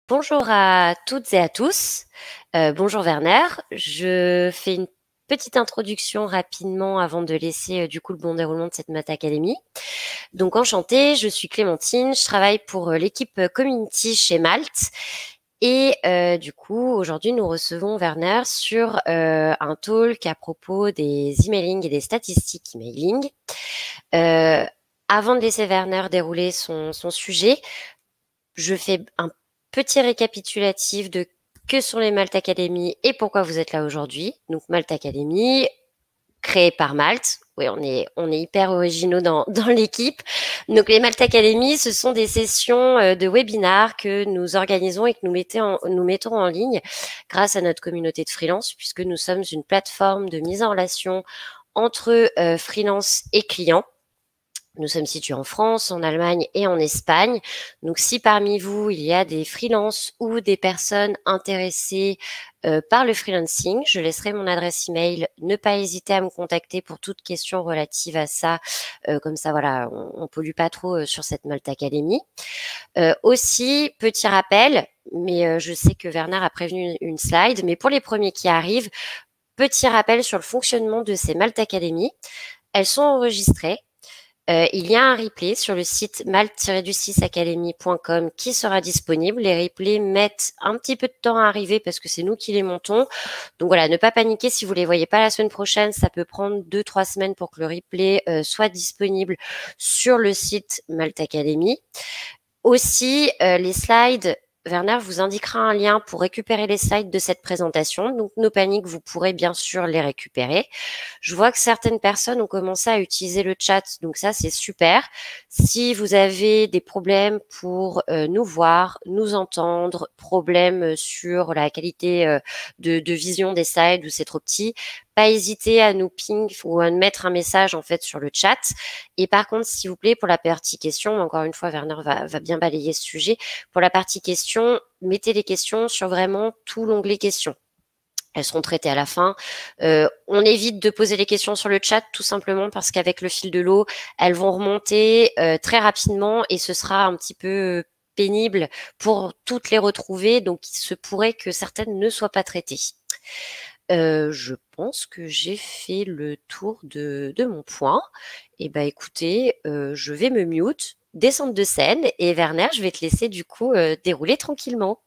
Bonjour à toutes et à tous. Bonjour Werner. Je fais une petite introduction rapidement avant de laisser du coup le bon déroulement de cette Math Academy. Donc enchantée, je suis Clémentine, je travaille pour l'équipe Community chez Malte. Et du coup, aujourd'hui, nous recevons Werner sur un talk à propos des emailing et des statistiques emailing. Euh, Avant de laisser Werner dérouler son sujet, je fais un petit récapitulatif de que sont les Malte Academy et pourquoi vous êtes là aujourd'hui. Donc Malte Academy, créée par Malte. Oui, on est hyper originaux dans l'équipe. Donc les Malte Academy, ce sont des sessions de webinars que nous organisons et que nous mettons en ligne grâce à notre communauté de freelance, puisque nous sommes une plateforme de mise en relation entre freelance et clients. Nous sommes situés en France, en Allemagne et en Espagne. Donc, si parmi vous, il y a des freelances ou des personnes intéressées par le freelancing, je laisserai mon adresse email. Ne pas hésiter à me contacter pour toute question relative à ça. Comme ça, voilà, on pollue pas trop sur cette Malte Academy. Aussi, petit rappel, mais je sais que Werner a prévenu une slide, mais pour les premiers qui arrivent, petit rappel sur le fonctionnement de ces Malte Academy. Elles sont enregistrées. Il y a un replay sur le site malte-academy.com qui sera disponible. Les replays mettent un petit peu de temps à arriver parce que c'est nous qui les montons. Donc voilà, ne pas paniquer si vous les voyez pas la semaine prochaine. Ça peut prendre 2-3 semaines pour que le replay soit disponible sur le site Malte Academy. Aussi, les slides, Werner vous indiquera un lien pour récupérer les slides de cette présentation. Donc, no panique, vous pourrez bien sûr les récupérer. Je vois que certaines personnes ont commencé à utiliser le chat, donc ça, c'est super. Si vous avez des problèmes pour nous voir, nous entendre, problèmes sur la qualité de vision des slides ou c'est trop petit, pas hésiter à nous ping ou à nous mettre un message en fait sur le chat. Et par contre, s'il vous plaît, pour la partie question, encore une fois, Werner va bien balayer ce sujet. Pour la partie question, mettez les questions sur vraiment tout l'onglet questions. Elles seront traitées à la fin. On évite de poser les questions sur le chat tout simplement parce qu'avec le fil de l'eau, elles vont remonter très rapidement et ce sera un petit peu pénible pour toutes les retrouver. Donc, il se pourrait que certaines ne soient pas traitées. Je pense que j'ai fait le tour de mon point. Et ben écoutez, je vais me mute, descendre de scène et Werner, je vais te laisser du coup dérouler tranquillement.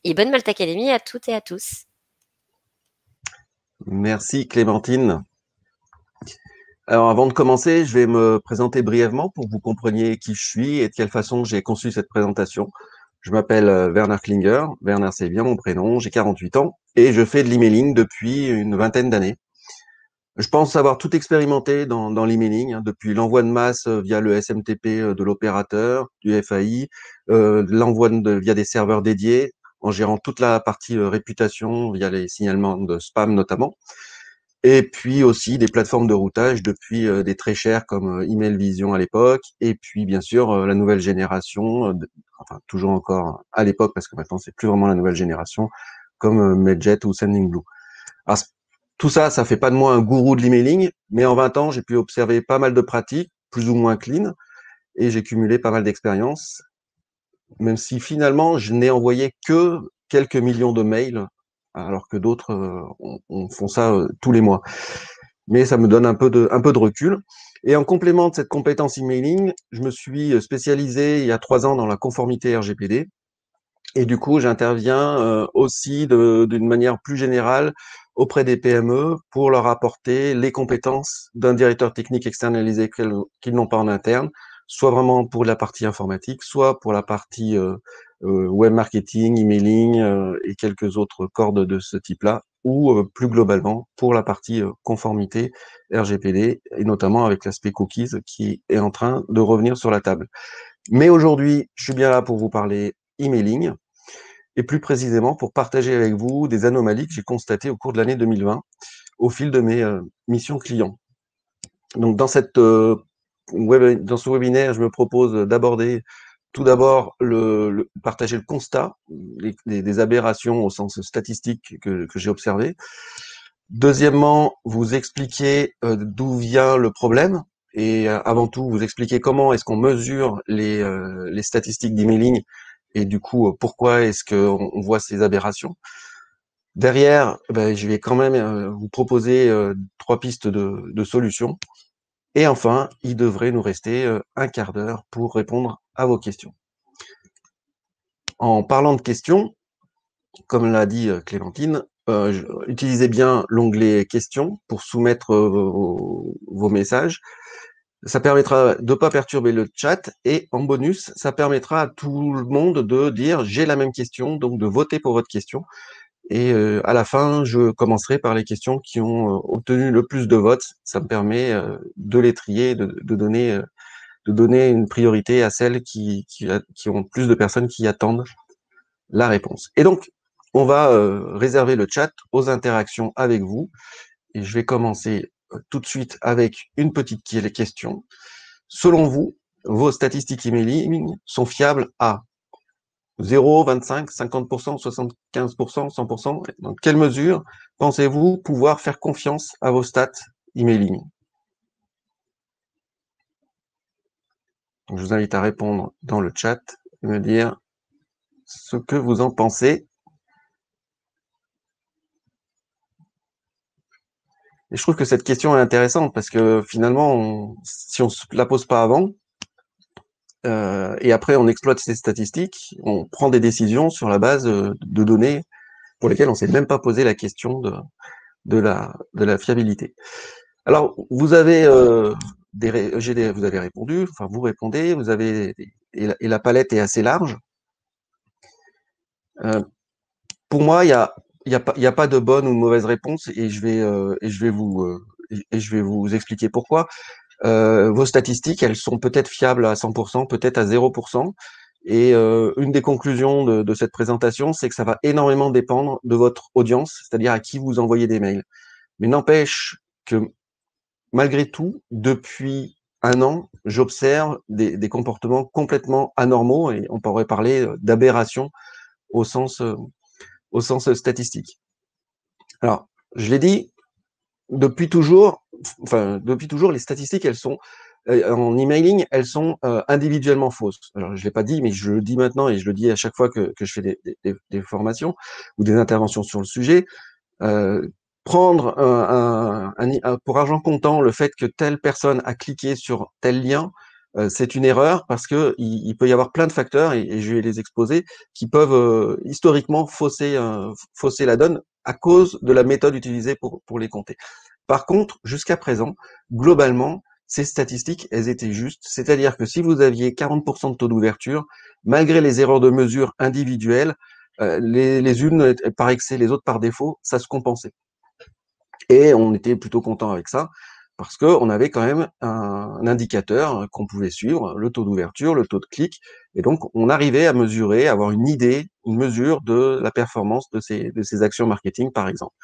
Et bonne Malte Academy à toutes et à tous. Merci Clémentine. Alors avant de commencer, je vais me présenter brièvement pour que vous compreniez qui je suis et de quelle façon j'ai conçu cette présentation. Je m'appelle Werner Klinger. Werner, c'est bien mon prénom. J'ai 48 ans et je fais de l'emailing depuis une vingtaine d'années. Je pense avoir tout expérimenté dans l'emailing, hein, depuis l'envoi de masse via le SMTP de l'opérateur, du FAI, l'envoi via des serveurs dédiés, en gérant toute la partie réputation via les signalements de spam notamment. Et puis aussi des plateformes de routage depuis des très chères comme Emailvision à l'époque, et puis bien sûr la nouvelle génération, enfin toujours encore à l'époque parce que maintenant c'est plus vraiment la nouvelle génération, comme Mailjet ou Sendingblue. Alors, tout ça, ça fait pas de moi un gourou de l'emailing, mais en 20 ans, j'ai pu observer pas mal de pratiques, plus ou moins clean, et j'ai cumulé pas mal d'expériences, même si finalement, je n'ai envoyé que quelques millions de mails, alors que d'autres font ça tous les mois. Mais ça me donne un peu de recul. Et en complément de cette compétence emailing, je me suis spécialisé il y a 3 ans dans la conformité RGPD. Et du coup, j'interviens aussi d'une manière plus générale auprès des PME pour leur apporter les compétences d'un directeur technique externalisé qu'ils n'ont pas en interne, soit vraiment pour la partie informatique, soit pour la partie web marketing, emailing et quelques autres cordes de ce type-là, ou plus globalement pour la partie conformité RGPD, et notamment avec l'aspect cookies qui est en train de revenir sur la table. Mais aujourd'hui, je suis bien là pour vous parler emailing, et plus précisément pour partager avec vous des anomalies que j'ai constatées au cours de l'année 2020 au fil de mes missions clients. Donc dans ce webinaire, je me propose d'aborder tout d'abord partager le constat des aberrations au sens statistique que j'ai observé. Deuxièmement, vous expliquer d'où vient le problème et avant tout vous expliquer comment est-ce qu'on mesure les statistiques d'emailing et du coup, pourquoi est-ce qu'on voit ces aberrations. Derrière, je vais quand même vous proposer 3 pistes de solutions. Et enfin, il devrait nous rester un quart d'heure pour répondre à vos questions. En parlant de questions, comme l'a dit Clémentine, utilisez bien l'onglet questions pour soumettre vos messages. Ça permettra de ne pas perturber le chat et en bonus, ça permettra à tout le monde de dire j'ai la même question, donc de voter pour votre question. Et à la fin, je commencerai par les questions qui ont obtenu le plus de votes. Ça me permet de les trier, de donner une priorité à celles qui ont plus de personnes qui attendent la réponse. Et donc, on va réserver le chat aux interactions avec vous. Et je vais commencer tout de suite avec une petite question. Selon vous, vos statistiques emailing sont fiables à 0, 25, 50%, 75%, 100%? Dans quelle mesure pensez-vous pouvoir faire confiance à vos stats emailing? Je vous invite à répondre dans le chat et me dire ce que vous en pensez. Et je trouve que cette question est intéressante parce que finalement, si on ne se la pose pas avant, et après on exploite ces statistiques, on prend des décisions sur la base de données pour lesquelles on ne s'est même pas posé la question de la fiabilité. Alors, vous avez vous avez répondu, enfin vous répondez, vous avez et la palette est assez large. Pour moi, il y a pas de bonne ou de mauvaise réponse et je vais vous expliquer pourquoi. Vos statistiques, elles sont peut-être fiables à 100%, peut-être à 0%. Et une des conclusions de cette présentation, c'est que ça va énormément dépendre de votre audience, c'est-à-dire à qui vous envoyez des mails. Mais n'empêche que malgré tout, depuis un an, j'observe des comportements complètement anormaux et on pourrait parler d'aberration au sens statistique. Alors, je l'ai dit, depuis toujours, les statistiques, elles sont en emailing, elles sont individuellement fausses. Alors, je l'ai pas dit, mais je le dis maintenant et je le dis à chaque fois que je fais des formations ou des interventions sur le sujet. Prendre pour argent comptant le fait que telle personne a cliqué sur tel lien, c'est une erreur parce que il peut y avoir plein de facteurs et je vais les exposer qui peuvent historiquement fausser la donne à cause de la méthode utilisée pour les compter. Par contre, jusqu'à présent, globalement, ces statistiques, elles étaient justes. C'est-à-dire que si vous aviez 40% de taux d'ouverture, malgré les erreurs de mesure individuelles, les unes par excès, les autres par défaut, ça se compensait. Et on était plutôt content avec ça, parce qu'on avait quand même un indicateur qu'on pouvait suivre, le taux d'ouverture, le taux de clic, et donc on arrivait à mesurer, à avoir une idée, une mesure de la performance de ces actions marketing, par exemple.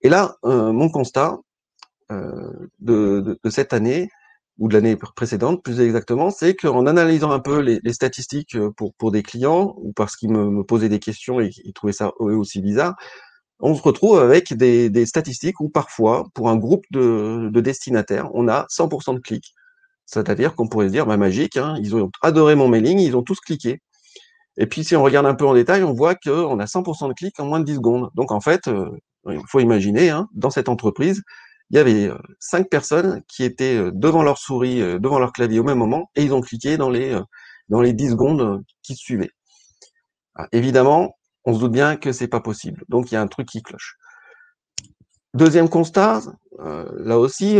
Et là, mon constat de cette année, ou de l'année précédente plus exactement, c'est qu'en analysant un peu les statistiques pour des clients, ou parce qu'ils me posaient des questions et ils trouvaient ça eux aussi bizarre, on se retrouve avec des statistiques où parfois, pour un groupe de destinataires, on a 100% de clics. C'est-à-dire qu'on pourrait se dire, bah, magique, hein, ils ont adoré mon mailing, ils ont tous cliqué. Et puis si on regarde un peu en détail, on voit qu'on a 100% de clics en moins de 10 secondes. Donc en fait, il faut imaginer, hein, dans cette entreprise, il y avait 5 personnes qui étaient devant leur souris, devant leur clavier au même moment, et ils ont cliqué dans les 10 secondes qui suivaient. Ah, évidemment, on se doute bien que c'est pas possible. Donc il y a un truc qui cloche. Deuxième constat, là aussi,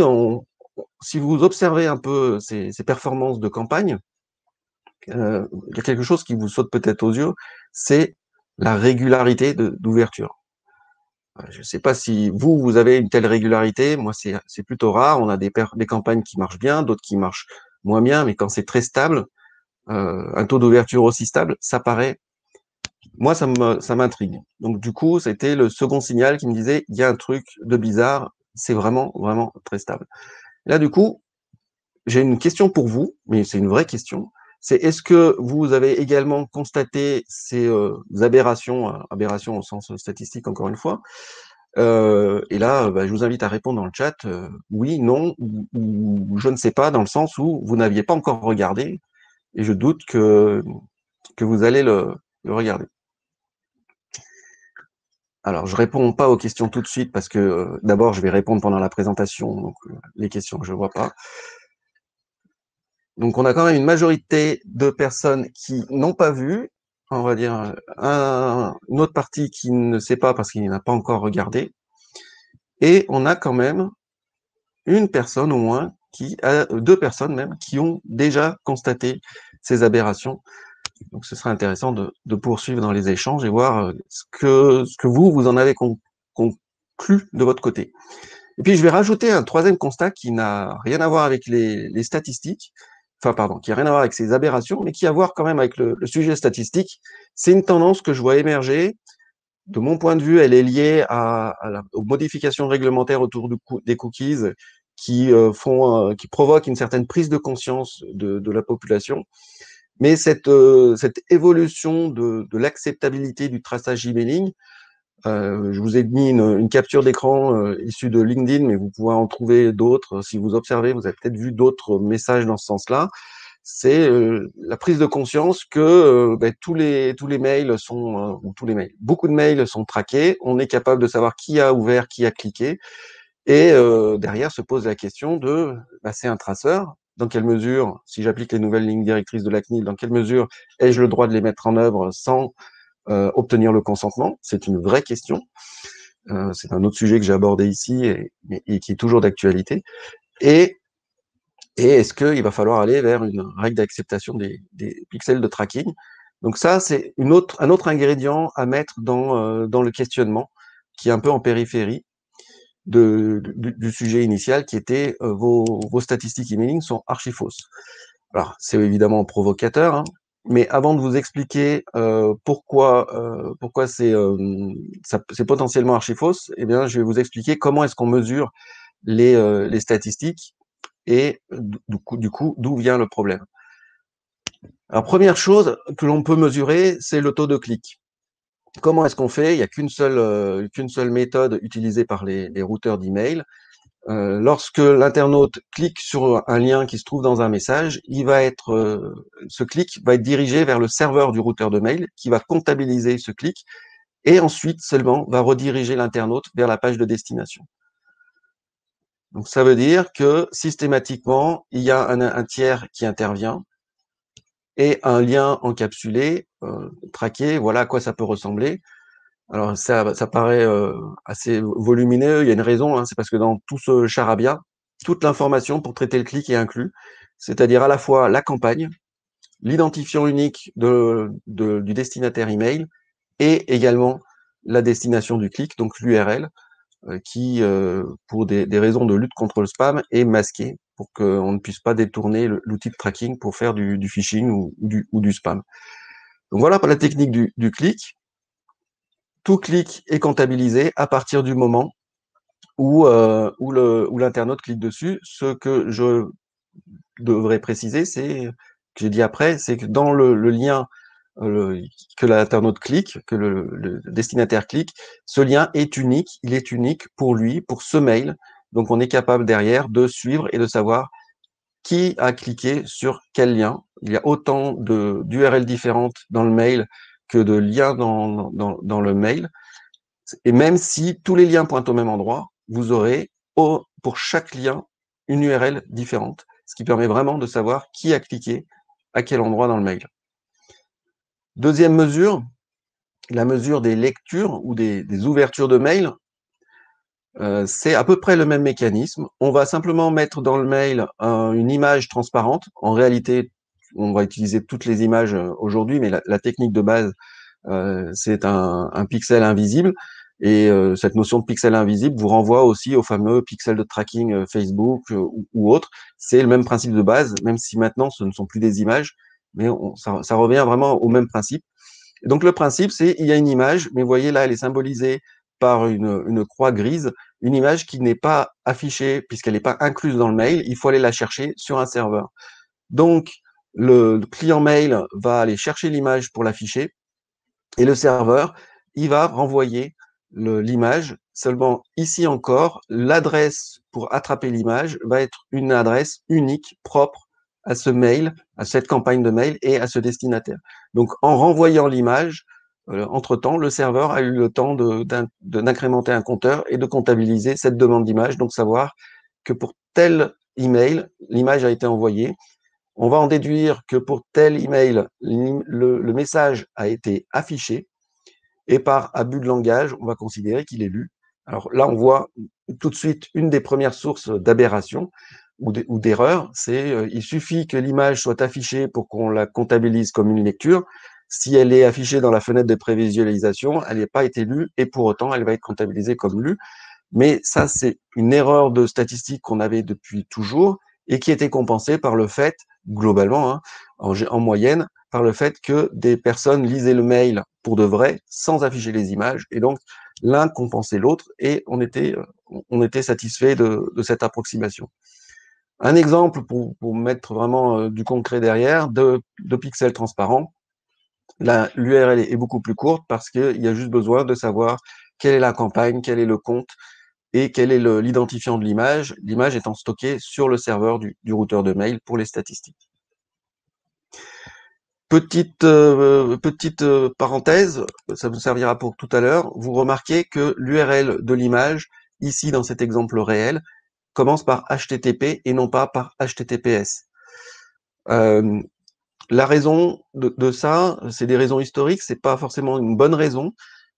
si vous observez un peu ces performances de campagne, il y a quelque chose qui vous saute peut-être aux yeux, c'est la régularité d'ouverture. Je ne sais pas si vous avez une telle régularité. Moi, c'est plutôt rare. On a des campagnes qui marchent bien, d'autres qui marchent moins bien, mais quand c'est très stable, un taux d'ouverture aussi stable, ça paraît. Moi, ça m'intrigue. Donc, du coup, c'était le second signal qui me disait, il y a un truc de bizarre, c'est vraiment, vraiment très stable. Là, du coup, j'ai une question pour vous, mais c'est une vraie question. C'est est-ce que vous avez également constaté ces aberrations au sens statistique, encore une fois, et là, je vous invite à répondre dans le chat, oui, non, ou je ne sais pas, dans le sens où vous n'aviez pas encore regardé, et je doute que que vous allez le regarder. Alors, je réponds pas aux questions tout de suite parce que d'abord, je vais répondre pendant la présentation, donc les questions que je vois pas. Donc, on a quand même une majorité de personnes qui n'ont pas vu, on va dire une autre partie qui ne sait pas parce qu'il n'a pas encore regardé, et on a quand même une personne au moins, deux personnes même, qui ont déjà constaté ces aberrations. Donc, ce serait intéressant de poursuivre dans les échanges et voir ce que vous en avez conclu de votre côté. Et puis, je vais rajouter un troisième constat qui n'a rien à voir avec les statistiques, enfin, pardon, qui n'a rien à voir avec ces aberrations, mais qui a à voir quand même avec le sujet statistique. C'est une tendance que je vois émerger. De mon point de vue, elle est liée aux modifications réglementaires autour des cookies qui provoquent une certaine prise de conscience de la population. Mais cette évolution de l'acceptabilité du traçage emailing, je vous ai mis une capture d'écran issue de LinkedIn, mais vous pouvez en trouver d'autres. Si vous observez, vous avez peut-être vu d'autres messages dans ce sens-là. C'est la prise de conscience que tous les mails sont, beaucoup de mails sont traqués. On est capable de savoir qui a ouvert, qui a cliqué. Et derrière se pose la question de, c'est un traceur. Dans quelle mesure, si j'applique les nouvelles lignes directrices de la CNIL, dans quelle mesure ai-je le droit de les mettre en œuvre sans obtenir le consentement? C'est une vraie question. C'est un autre sujet que j'ai abordé ici et qui est toujours d'actualité. Et est-ce qu'il va falloir aller vers une règle d'acceptation des pixels de tracking? Donc ça, c'est un autre ingrédient à mettre dans le questionnement, qui est un peu en périphérie du sujet initial, qui était vos statistiques emailing sont archi fausses. Alors, c'est évidemment provocateur, hein, mais avant de vous expliquer pourquoi c'est potentiellement archi fausse, eh bien, je vais vous expliquer comment est-ce qu'on mesure les statistiques et du coup, d'où vient le problème. Alors, première chose que l'on peut mesurer, c'est le taux de clic. Comment est-ce qu'on fait? Il n'y a qu'une seule méthode utilisée par les routeurs d'email. Lorsque l'internaute clique sur un lien qui se trouve dans un message, ce clic va être dirigé vers le serveur du routeur de mail qui va comptabiliser ce clic et ensuite seulement va rediriger l'internaute vers la page de destination. Donc ça veut dire que systématiquement, il y a un tiers qui intervient et un lien encapsulé, traqué, voilà à quoi ça peut ressembler. Alors ça paraît assez volumineux, il y a une raison, hein, c'est parce que dans tout ce charabia, toute l'information pour traiter le clic est inclus, c'est-à-dire à la fois la campagne, l'identifiant unique du destinataire email et également la destination du clic, donc l'URL, qui, pour des raisons de lutte contre le spam, est masquée pour qu'on ne puisse pas détourner l'outil de tracking pour faire du phishing ou du spam. Donc voilà pour la technique du clic. Tout clic est comptabilisé à partir du moment où l'internaute clique dessus. Ce que je devrais préciser, c'est que j'ai dit après, c'est que dans le lien que l'internaute clique, que le destinataire clique, ce lien est unique, il est unique pour lui, pour ce mail. Donc on est capable derrière de suivre et de savoir qui a cliqué sur quel lien. Il y a autant d'URL différentes dans le mail que de liens dans le mail. Et même si tous les liens pointent au même endroit, vous aurez pour chaque lien une URL différente, ce qui permet vraiment de savoir qui a cliqué à quel endroit dans le mail. Deuxième mesure, la mesure des lectures ou des ouvertures de mail. C'est à peu près le même mécanisme. On va simplement mettre dans le mail une image transparente. En réalité, on va utiliser toutes les images aujourd'hui, mais la technique de base, c'est un pixel invisible. Et cette notion de pixel invisible vous renvoie aussi au fameux pixel de tracking Facebook ou autre. C'est le même principe de base, même si maintenant ce ne sont plus des images, mais ça revient vraiment au même principe. Et donc le principe, c'est il y a une image, mais vous voyez là, elle est symbolisée par une croix grise, une image qui n'est pas affichée puisqu'elle n'est pas incluse dans le mail. Il faut aller la chercher sur un serveur. Donc le client mail va aller chercher l'image pour l'afficher. Et le serveur, il va renvoyer l'image. Seulement, ici encore, l'adresse pour attraper l'image va être une adresse unique, propre, à ce mail, à cette campagne de mail et à ce destinataire. Donc, en renvoyant l'image, entre-temps, le serveur a eu le temps d'incrémenter un compteur et de comptabiliser cette demande d'image, donc savoir que pour tel email, l'image a été envoyée. On va en déduire que pour tel email, le message a été affiché, et par abus de langage, on va considérer qu'il est lu. Alors là, on voit tout de suite une des premières sources d'aberration ou d'erreur, c'est il suffit que l'image soit affichée pour qu'on la comptabilise comme une lecture. Si elle est affichée dans la fenêtre de prévisualisation, elle n'a pas été lue et pour autant, elle va être comptabilisée comme lue. Mais ça, c'est une erreur de statistique qu'on avait depuis toujours et qui était compensée par le fait, globalement, hein, en moyenne, par le fait que des personnes lisaient le mail pour de vrai, sans afficher les images, et donc l'un compensait l'autre, et on était satisfait de cette approximation. Un exemple pour mettre vraiment du concret derrière, de pixels transparents. L'URL est beaucoup plus courte parce qu'il y a juste besoin de savoir quelle est la campagne, quel est le compte, et quel est l'identifiant de l'image étant stockée sur le serveur du routeur de mail pour les statistiques. Petite parenthèse, ça vous servira pour tout à l'heure, vous remarquez que l'URL de l'image, ici dans cet exemple réel, commence par HTTP et non pas par HTTPS. La raison de ça, c'est des raisons historiques, c'est pas forcément une bonne raison,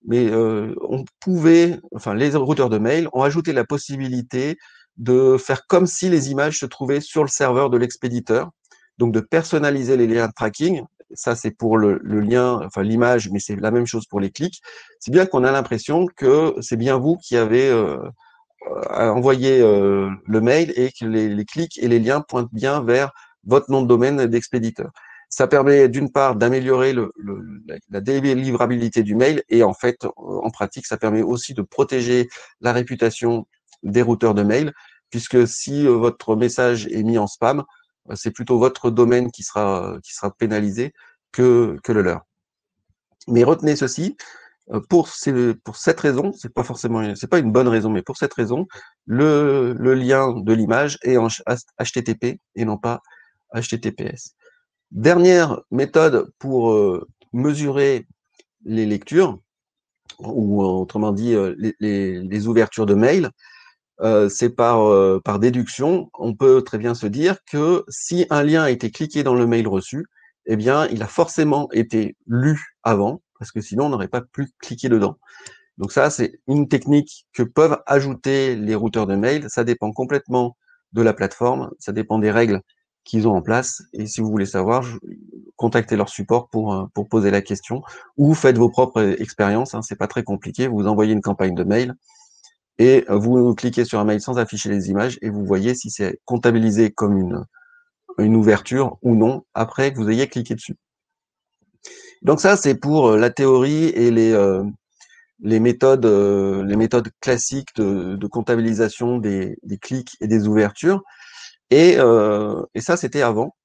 mais les routeurs de mail ont ajouté la possibilité de faire comme si les images se trouvaient sur le serveur de l'expéditeur, donc de personnaliser les liens de tracking. Ça, c'est pour le lien, enfin l'image, mais c'est la même chose pour les clics. C'est bien qu'on a l'impression que c'est bien vous qui avez envoyé le mail et que les clics et les liens pointent bien vers votre nom de domaine d'expéditeur. Ça permet d'une part d'améliorer la délivrabilité du mail et en fait, en pratique, ça permet aussi de protéger la réputation des routeurs de mail, puisque si votre message est mis en spam, c'est plutôt votre domaine qui sera pénalisé que le leur. Mais retenez ceci, pour cette raison, c'est pas une bonne raison, mais pour cette raison, le lien de l'image est en HTTP et non pas HTTPS. Dernière méthode pour mesurer les lectures, ou autrement dit les ouvertures de mail, c'est par déduction. On peut très bien se dire que si un lien a été cliqué dans le mail reçu, eh bien, il a forcément été lu avant, parce que sinon, on n'aurait pas pu cliquer dedans. Donc ça, c'est une technique que peuvent ajouter les routeurs de mail. Ça dépend complètement de la plateforme, ça dépend des règles qu'ils ont en place. Et si vous voulez savoir, contactez leur support pour poser la question, ou faites vos propres expériences. Hein, c'est pas très compliqué. Vous envoyez une campagne de mail et vous cliquez sur un mail sans afficher les images et vous voyez si c'est comptabilisé comme une ouverture ou non après que vous ayez cliqué dessus. Donc ça, c'est pour la théorie et les méthodes classiques de comptabilisation des clics et des ouvertures. Et ça, c'était avant.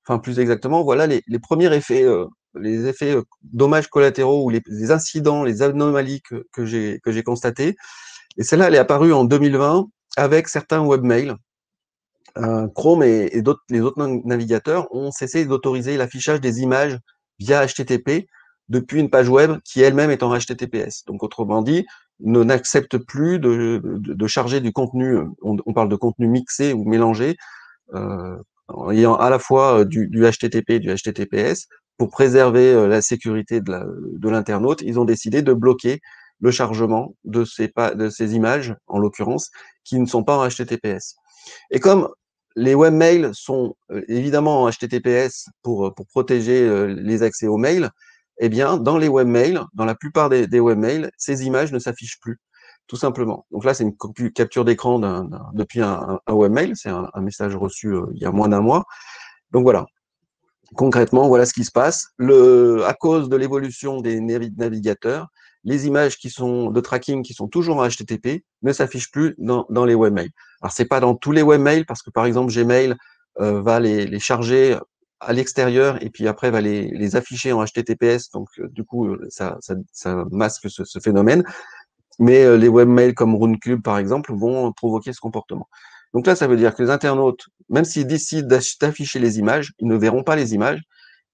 Enfin, plus exactement, voilà les premiers effets, les effets dommages collatéraux ou les incidents, les anomalies que j'ai constatés. Et celle-là, elle est apparue en 2020 avec certains webmails. Chrome et les autres navigateurs ont cessé d'autoriser l'affichage des images via HTTP depuis une page web qui elle-même est en HTTPS. Donc, autrement dit, n'accepte plus de charger du contenu, on parle de contenu mixé ou mélangé, ayant à la fois du HTTP et du HTTPS. Pour préserver la sécurité de l'internaute, ils ont décidé de bloquer le chargement de ces images, en l'occurrence, qui ne sont pas en HTTPS. Et comme les webmails sont évidemment en HTTPS pour protéger les accès aux mails, eh bien, dans les webmails, dans la plupart des webmails, ces images ne s'affichent plus, tout simplement. Donc là, c'est une capture d'écran depuis un webmail, c'est un message reçu il y a moins d'un mois. Donc voilà, concrètement, voilà ce qui se passe. À cause de l'évolution des navigateurs, les images de tracking qui sont toujours en HTTP ne s'affichent plus dans les webmails. Alors, c'est pas dans tous les webmails, parce que par exemple, Gmail va les charger à l'extérieur et puis après va les afficher en HTTPS. Donc, du coup, ça masque ce phénomène. Mais les webmails comme RuneCube, par exemple, vont provoquer ce comportement. Donc là, ça veut dire que les internautes, même s'ils décident d'afficher les images, ils ne verront pas les images.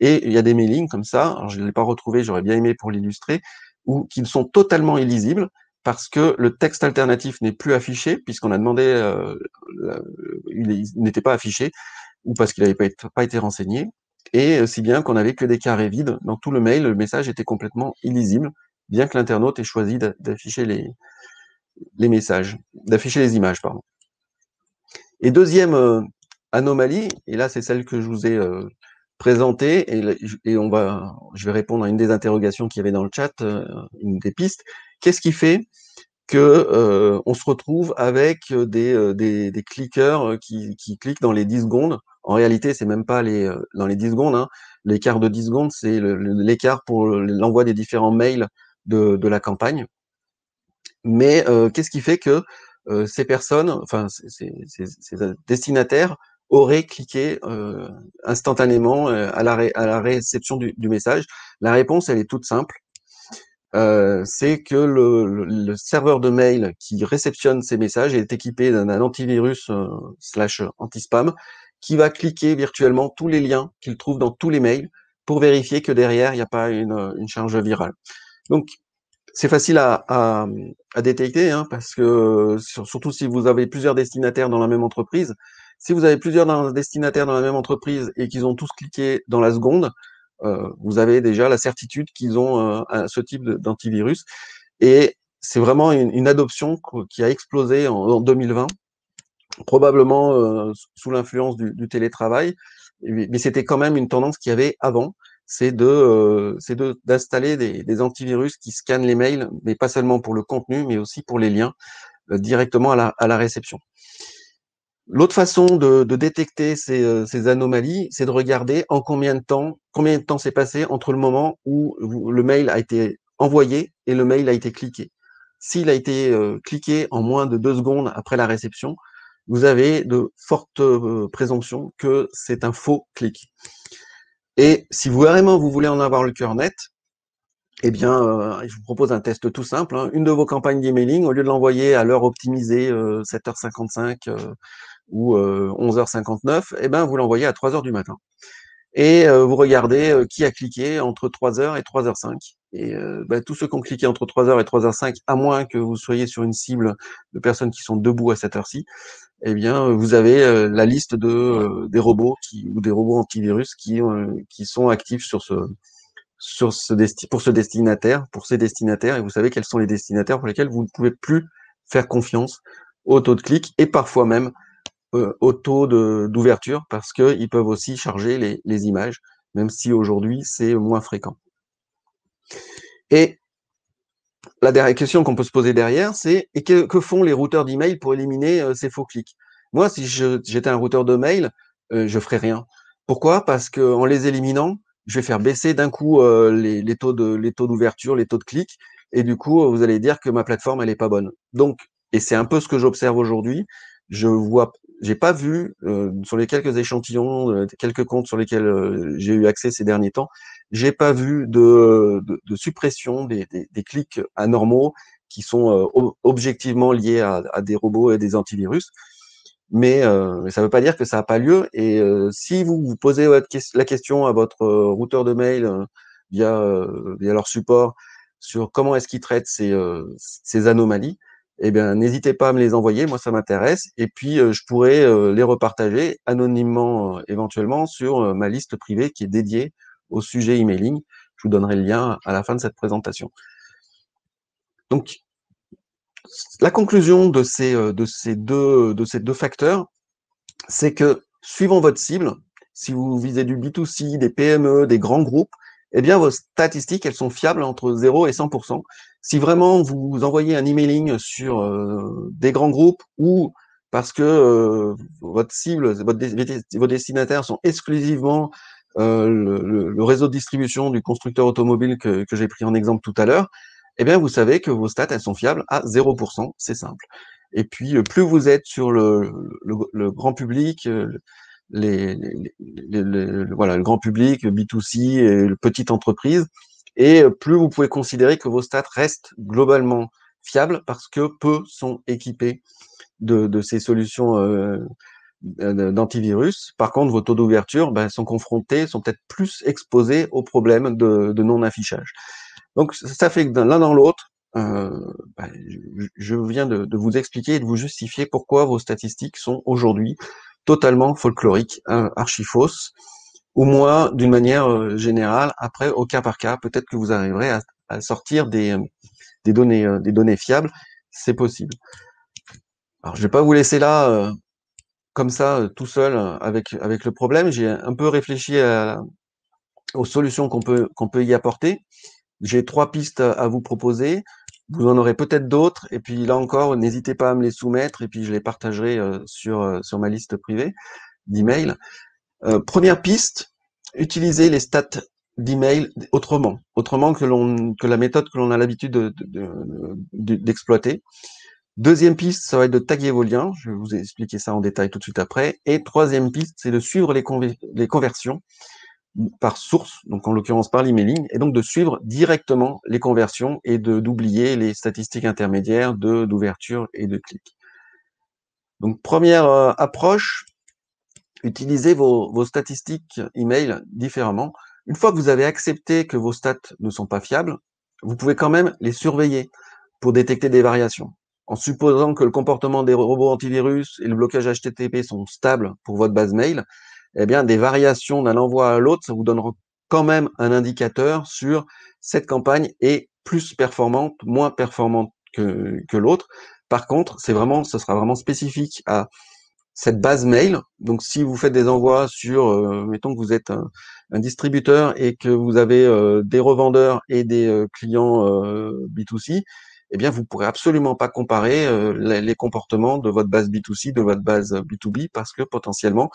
Et il y a des mailings comme ça, alors je ne l'ai pas retrouvé, j'aurais bien aimé pour l'illustrer, ou qui sont totalement illisibles parce que le texte alternatif n'est plus affiché, puisqu'on a demandé, il n'était pas affiché, ou parce qu'il n'avait pas été renseigné, et si bien qu'on n'avait que des carrés vides. Dans tout le mail, le message était complètement illisible, bien que l'internaute ait choisi d'afficher les messages, d'afficher les images, pardon. Et deuxième anomalie, et là c'est celle que je vous ai présentée, et je vais répondre à une des interrogations qu'il y avait dans le chat, une des pistes. Qu'est-ce qui fait que on se retrouve avec des cliqueurs qui cliquent dans les 10 secondes? En réalité, c'est même pas dans les 10 secondes, hein. L'écart de 10 secondes, c'est l'écart pour l'envoi des différents mails de la campagne. Mais qu'est-ce qui fait que ces personnes, enfin ces destinataires auraient cliqué instantanément à la réception du message? La réponse, elle est toute simple. C'est que le serveur de mail qui réceptionne ces messages est équipé d'un antivirus / anti-spam qui va cliquer virtuellement tous les liens qu'il trouve dans tous les mails pour vérifier que derrière, il n'y a pas une charge virale. Donc, c'est facile à détecter, hein, parce que surtout si vous avez plusieurs destinataires dans la même entreprise. Si vous avez plusieurs destinataires dans la même entreprise et qu'ils ont tous cliqué dans la seconde, vous avez déjà la certitude qu'ils ont ce type d'antivirus. Et c'est vraiment une adoption qui a explosé en 2020, probablement sous l'influence du télétravail, mais c'était quand même une tendance qu'il y avait avant. C'est d'installer des antivirus qui scannent les mails, mais pas seulement pour le contenu, mais aussi pour les liens directement à la réception. L'autre façon de détecter ces anomalies, c'est de regarder en combien de temps s'est passé entre le moment où le mail a été envoyé et le mail a été cliqué. S'il a été cliqué en moins de 2 secondes après la réception, vous avez de fortes présomptions que c'est un faux clic. Et si vraiment vous voulez en avoir le cœur net, eh bien, je vous propose un test tout simple, hein. Une de vos campagnes d'emailing, au lieu de l'envoyer à l'heure optimisée, 7h55 ou 11h59, eh ben, vous l'envoyez à 3h du matin. Et vous regardez qui a cliqué entre 3h et 3h05. Et tous ceux qui ont cliqué entre 3h et 3h05, à moins que vous soyez sur une cible de personnes qui sont debout à cette heure-ci, eh bien, vous avez la liste des robots ou des robots antivirus qui sont actifs pour ces destinataires, et vous savez quels sont les destinataires pour lesquels vous ne pouvez plus faire confiance au taux de clic et parfois même au taux d'ouverture, parce qu'ils peuvent aussi charger les images, même si aujourd'hui c'est moins fréquent. Et la dernière question qu'on peut se poser derrière, c'est que font les routeurs d'email pour éliminer ces faux clics? Moi, si j'étais un routeur de mail, je ferais rien. Pourquoi? Parce qu'en les éliminant, je vais faire baisser d'un coup les taux d'ouverture, les taux de clics, et du coup, vous allez dire que ma plateforme, elle est pas bonne. Donc, et c'est un peu ce que j'observe aujourd'hui. J'ai pas vu sur les quelques échantillons, quelques comptes sur lesquels j'ai eu accès ces derniers temps, j'ai pas vu de suppression des clics anormaux qui sont objectivement liés à des robots et des antivirus. Mais ça ne veut pas dire que ça n'a pas lieu. Et si vous posez la question à votre routeur de mail via leur support sur comment est-ce qu'ils traitent ces anomalies, eh bien, n'hésitez pas à me les envoyer. Moi, ça m'intéresse. Et puis, je pourrais les repartager anonymement, éventuellement, sur ma liste privée qui est dédiée au sujet emailing. Je vous donnerai le lien à la fin de cette présentation. Donc, la conclusion de ces deux facteurs, c'est que suivant votre cible, si vous visez du B2C, des PME, des grands groupes, eh bien, vos statistiques, elles sont fiables entre 0 et 100%. Si vraiment vous envoyez un emailing sur des grands groupes ou parce que votre cible, vos destinataires sont exclusivement le réseau de distribution du constructeur automobile que j'ai pris en exemple tout à l'heure, eh bien, vous savez que vos stats, elles sont fiables à 0%, c'est simple. Et puis, plus vous êtes sur le grand public, voilà, le grand public, le B2C, et le petite entreprise, et plus vous pouvez considérer que vos stats restent globalement fiables parce que peu sont équipés de ces solutions d'antivirus. Par contre, vos taux d'ouverture sont confrontés, sont peut-être plus exposés aux problèmes de non-affichage. Donc, ça fait que l'un dans l'autre, je viens de vous expliquer et de vous justifier pourquoi vos statistiques sont aujourd'hui totalement folkloriques, archi fausses, au moins d'une manière générale. Après, au cas par cas, peut-être que vous arriverez à sortir des données fiables, c'est possible. Alors, je vais pas vous laisser là comme ça tout seul avec le problème. J'ai un peu réfléchi aux solutions qu'on peut y apporter. J'ai 3 pistes à vous proposer. Vous en aurez peut-être d'autres. Et puis là encore, n'hésitez pas à me les soumettre et puis je les partagerai sur ma liste privée d'emails. Première piste, utilisez les stats d'email autrement que la méthode que l'on a l'habitude d'exploiter. Deuxième piste, ça va être de taguer vos liens. Je vais vous expliquer ça en détail tout de suite après. Et troisième piste, c'est de suivre les conversions par source, donc en l'occurrence par l'emailing, et donc de suivre directement les conversions et d'oublier les statistiques intermédiaires d'ouverture et de clics. Donc première approche, utilisez vos statistiques email différemment. Une fois que vous avez accepté que vos stats ne sont pas fiables, vous pouvez quand même les surveiller pour détecter des variations. En supposant que le comportement des robots antivirus et le blocage HTTP sont stables pour votre base mail, eh bien, des variations d'un envoi à l'autre, ça vous donnera quand même un indicateur sur cette campagne est plus performante, moins performante que l'autre. Par contre, ce sera vraiment spécifique à cette base mail. Donc, si vous faites des envois sur, mettons que vous êtes un distributeur et que vous avez des revendeurs et des clients B2C, eh bien, vous pourrez absolument pas comparer les comportements de votre base B2C, de votre base B2B, parce que potentiellement,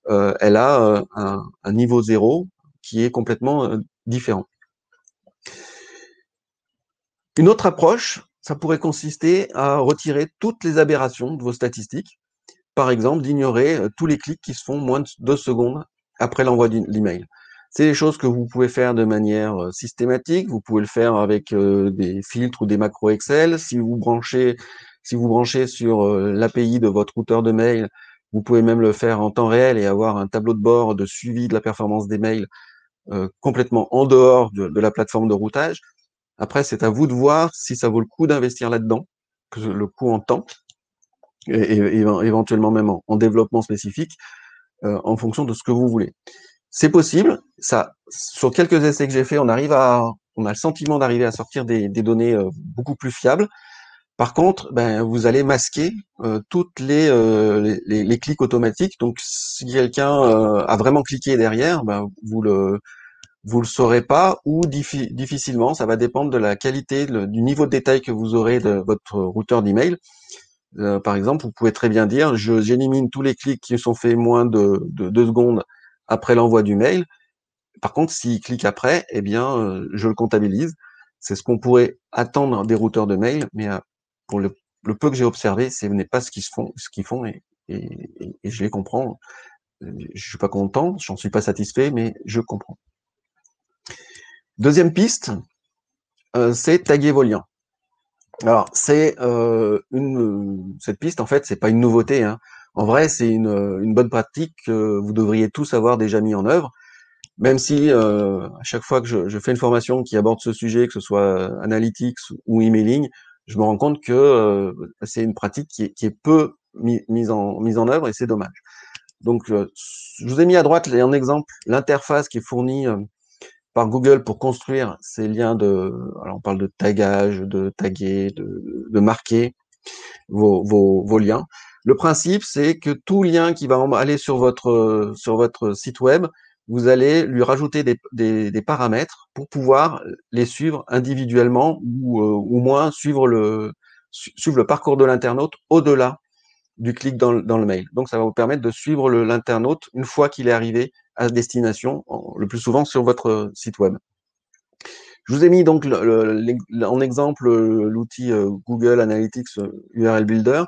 elle a un niveau 0 qui est complètement différent. Une autre approche, ça pourrait consister à retirer toutes les aberrations de vos statistiques. Par exemple, d'ignorer tous les clics qui se font moins de 2 secondes après l'envoi de l'email. C'est des choses que vous pouvez faire de manière systématique. Vous pouvez le faire avec des filtres ou des macros Excel. Si vous branchez sur l'API de votre routeur de mail, vous pouvez même le faire en temps réel et avoir un tableau de bord de suivi de la performance des mails complètement en dehors de la plateforme de routage. Après, c'est à vous de voir si ça vaut le coup d'investir là-dedans, le coût en temps, et éventuellement même en développement spécifique, en fonction de ce que vous voulez. C'est possible. Ça, sur quelques essais que j'ai fait, on a le sentiment d'arriver à sortir des données beaucoup plus fiables. Par contre, vous allez masquer toutes les clics automatiques. Donc, si quelqu'un a vraiment cliqué derrière, vous le saurez pas ou difficilement. Ça va dépendre de la qualité, du niveau de détail que vous aurez de votre routeur d'email. Par exemple, vous pouvez très bien dire, j'élimine tous les clics qui sont faits moins de 2 secondes après l'envoi du mail. Par contre, s'ils cliquent après, eh bien, je le comptabilise. C'est ce qu'on pourrait attendre des routeurs de mail, mais pour le peu que j'ai observé, ce n'est pas ce qu'ils font, et je les comprends. Je suis pas content, j'en suis pas satisfait, mais je comprends. Deuxième piste, c'est taguer vos liens. Alors, cette piste, en fait, c'est pas une nouveauté, hein. En vrai, c'est une bonne pratique que vous devriez tous avoir déjà mis en œuvre, même si à chaque fois que je fais une formation qui aborde ce sujet, que ce soit analytics ou emailing, je me rends compte que c'est une pratique qui est peu mise en œuvre, et c'est dommage. Donc, je vous ai mis à droite en exemple l'interface qui est fournie par Google pour construire ces liens alors on parle de tagage, de taguer, de marquer vos liens. Le principe, c'est que tout lien qui va aller sur votre site web, vous allez lui rajouter des paramètres pour pouvoir les suivre individuellement, ou au moins suivre le parcours de l'internaute au-delà du clic dans le mail. Donc, ça va vous permettre de suivre l'internaute une fois qu'il est arrivé à destination, le plus souvent sur votre site web. Je vous ai mis donc en exemple l'outil Google Analytics URL Builder.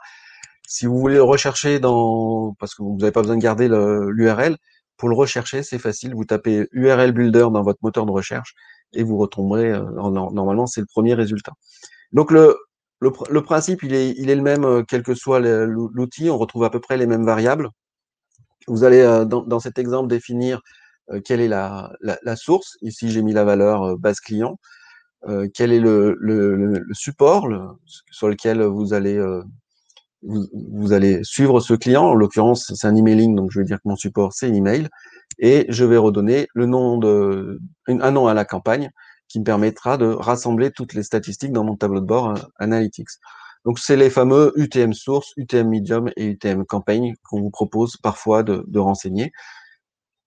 Si vous voulez le rechercher parce que vous n'avez pas besoin de garder l'URL, pour le rechercher, c'est facile. Vous tapez URL Builder dans votre moteur de recherche et vous retomberez, normalement, c'est le premier résultat. Donc, le principe, il est le même, quel que soit l'outil. On retrouve à peu près les mêmes variables. Vous allez, dans cet exemple, définir quelle est la source. Ici, j'ai mis la valeur base client. Quel est le support sur lequel vous allez suivre ce client. En l'occurrence, c'est un emailing, donc je vais dire que mon support, c'est email. Et je vais redonner un nom à la campagne qui me permettra de rassembler toutes les statistiques dans mon tableau de bord Analytics. Donc, c'est les fameux UTM source, UTM medium et UTM campagne qu'on vous propose parfois de renseigner.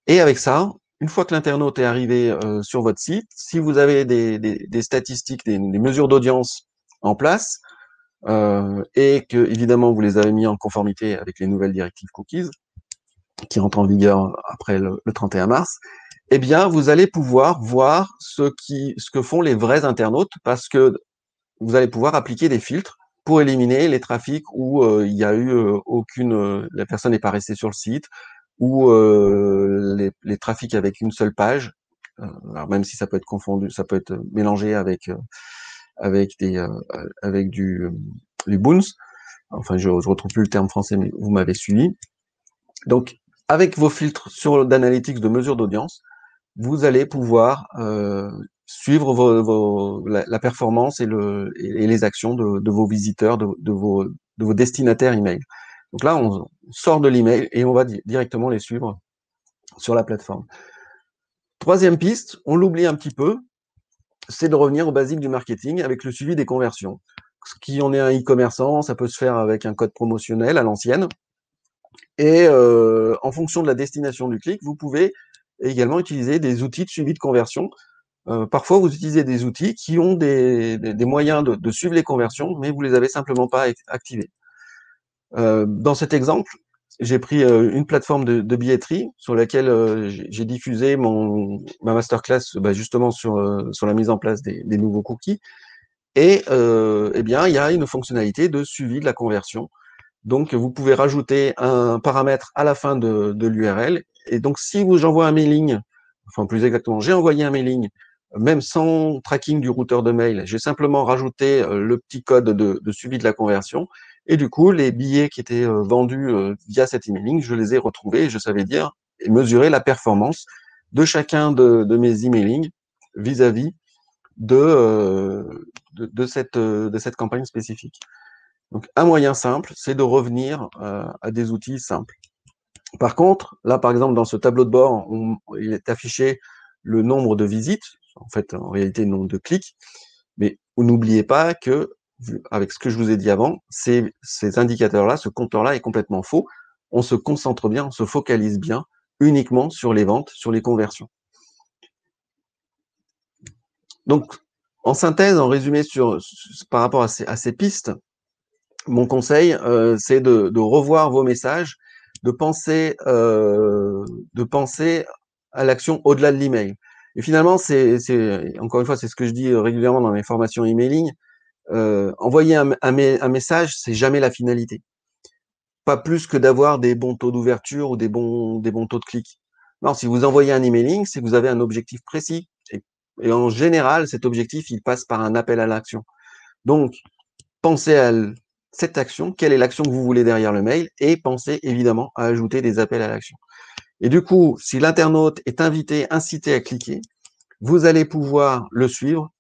Et avec ça, une fois que l'internaute est arrivé sur votre site, si vous avez des statistiques, des mesures d'audience en place, et que évidemment vous les avez mis en conformité avec les nouvelles directives cookies qui entrent en vigueur après le 31 mars, eh bien vous allez pouvoir voir ce que font les vrais internautes, parce que vous allez pouvoir appliquer des filtres pour éliminer les trafics où il y a eu la personne n'est pas restée sur le site, ou les trafics avec une seule page. Alors même si ça peut être confondu, ça peut être mélangé avec les boons. Enfin, je retrouve plus le terme français, mais vous m'avez suivi. Donc, avec vos filtres d'analytics de mesure d'audience, vous allez pouvoir suivre la performance et les actions de vos visiteurs, de vos destinataires email. Donc là, on sort de l'email et on va directement les suivre sur la plateforme. Troisième piste, on l'oublie un petit peu, c'est de revenir aux basiques du marketing avec le suivi des conversions. Qui en est un e-commerçant, ça peut se faire avec un code promotionnel à l'ancienne. Et en fonction de la destination du clic, vous pouvez également utiliser des outils de suivi de conversion. Parfois, vous utilisez des outils qui ont des moyens de suivre les conversions, mais vous les avez simplement pas activés. Dans cet exemple, j'ai pris une plateforme de billetterie sur laquelle j'ai diffusé ma masterclass justement sur la mise en place des nouveaux cookies. Et eh bien, il y a une fonctionnalité de suivi de la conversion. Donc, vous pouvez rajouter un paramètre à la fin de l'URL. Et donc, si j'envoie un mailing, enfin plus exactement, j'ai envoyé un mailing, même sans tracking du routeur de mail, j'ai simplement rajouté le petit code de suivi de la conversion. Et du coup, les billets qui étaient vendus via cet emailing, je les ai retrouvés et je savais dire et mesurer la performance de chacun de mes emailings vis-à-vis de cette campagne spécifique. Donc, un moyen simple, c'est de revenir à des outils simples. Par contre, là, par exemple, dans ce tableau de bord, il est affiché le nombre de visites, en fait, en réalité, le nombre de clics, mais n'oubliez pas que, avec ce que je vous ai dit avant, ces indicateurs-là, ce compteur-là est complètement faux. On se concentre bien, on se focalise bien uniquement sur les ventes, sur les conversions. Donc, en synthèse, en résumé par rapport à ces pistes, mon conseil, c'est de revoir vos messages, de penser à l'action au-delà de l'email. Et finalement, encore une fois, c'est ce que je dis régulièrement dans mes formations emailing. Envoyer un message, c'est jamais la finalité. Pas plus que d'avoir des bons taux d'ouverture ou des bons taux de clic. Non, si vous envoyez un emailing, c'est que vous avez un objectif précis. Et en général, cet objectif, il passe par un appel à l'action. Donc, pensez à cette action, quelle est l'action que vous voulez derrière le mail, et pensez évidemment à ajouter des appels à l'action. Et du coup, si l'internaute est incité à cliquer, vous allez pouvoir le suivre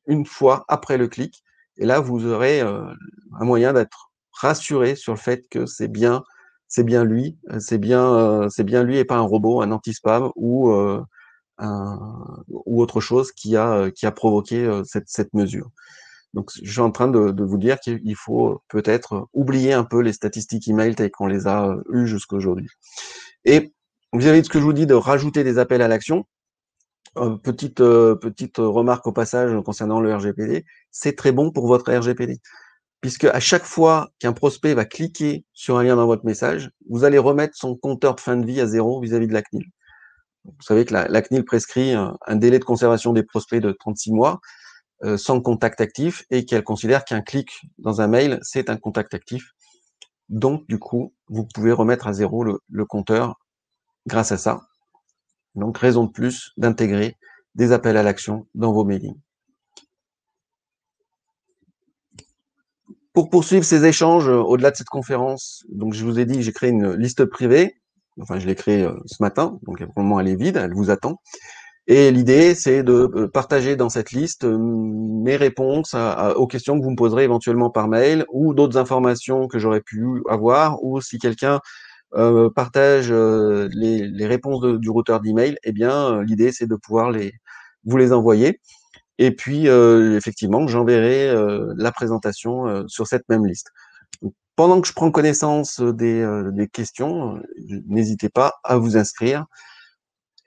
une fois après le clic, et là, vous aurez un moyen d'être rassuré sur le fait que c'est bien lui, c'est bien lui et pas un robot, un anti-spam ou autre chose qui a provoqué cette mesure. Donc, je suis en train de vous dire qu'il faut peut-être oublier un peu les statistiques email telles qu'on les a eues jusqu'à aujourd'hui. Et vis-à-vis de ce que je vous dis de rajouter des appels à l'action, petite remarque au passage concernant le RGPD, c'est très bon pour votre RGPD. Puisque à chaque fois qu'un prospect va cliquer sur un lien dans votre message, vous allez remettre son compteur de fin de vie à 0 vis-à-vis de la CNIL. Vous savez que la CNIL prescrit un délai de conservation des prospects de 36 mois. Sans contact actif, et qu'elle considère qu'un clic dans un mail, c'est un contact actif. Donc, du coup, vous pouvez remettre à 0 le compteur grâce à ça. Donc, raison de plus d'intégrer des appels à l'action dans vos mailings. Pour poursuivre ces échanges au-delà de cette conférence, donc je vous ai dit que j'ai créé une liste privée. Enfin, je l'ai créée ce matin, donc pour le moment elle est vide, elle vous attend. Et l'idée, c'est de partager dans cette liste mes réponses aux questions que vous me poserez éventuellement par mail ou d'autres informations que j'aurais pu avoir, ou si quelqu'un partage les réponses du routeur d'email, eh bien, l'idée, c'est de pouvoir vous les envoyer. Et puis, effectivement, j'enverrai la présentation sur cette même liste. Donc, pendant que je prends connaissance des questions, n'hésitez pas à vous inscrire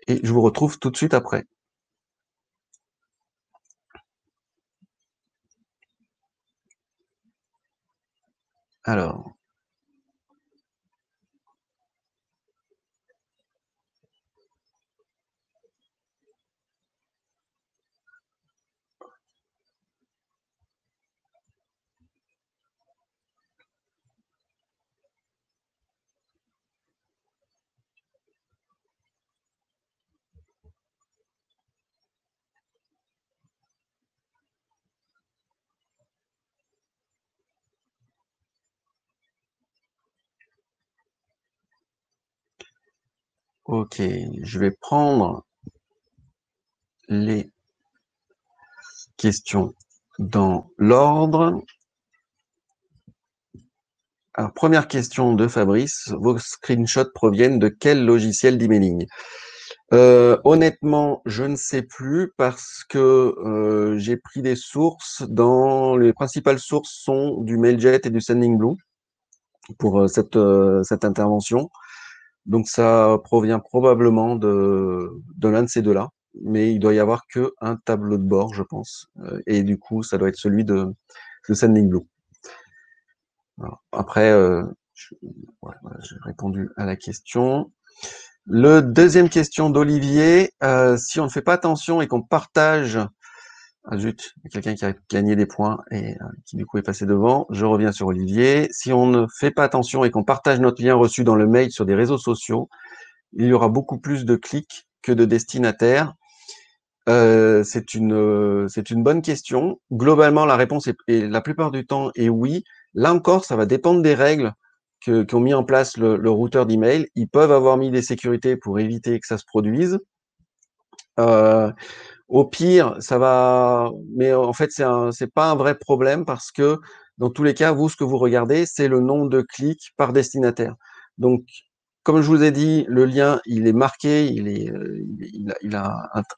et je vous retrouve tout de suite après. Alors, ok, je vais prendre les questions dans l'ordre. Alors, première question de Fabrice, vos screenshots proviennent de quel logiciel d'emailing? Honnêtement, je ne sais plus parce que j'ai pris des sources les principales sources sont du Mailjet et du Sendingblue pour cette intervention. Donc ça provient probablement de l'un de ces deux-là, mais il doit y avoir que un tableau de bord, je pense. Et du coup, ça doit être celui de Sendingblue. Alors, après, voilà, j'ai répondu à la question. Le deuxième question d'Olivier, si on ne fait pas attention et qu'on partage, ah zut, il y a quelqu'un qui a gagné des points et qui du coup est passé devant, je reviens sur Olivier, si on ne fait pas attention et qu'on partage notre lien reçu dans le mail sur des réseaux sociaux, il y aura beaucoup plus de clics que de destinataires. C'est une bonne question. Globalement, la réponse est la plupart du temps est oui. Là encore, ça va dépendre des règles qu'ont mis en place le routeur d'email. Ils peuvent avoir mis des sécurités pour éviter que ça se produise. Au pire, ça va, mais en fait, c'est pas un vrai problème parce que dans tous les cas, vous, ce que vous regardez, c'est le nombre de clics par destinataire. Donc, comme je vous ai dit, le lien, il est marqué, il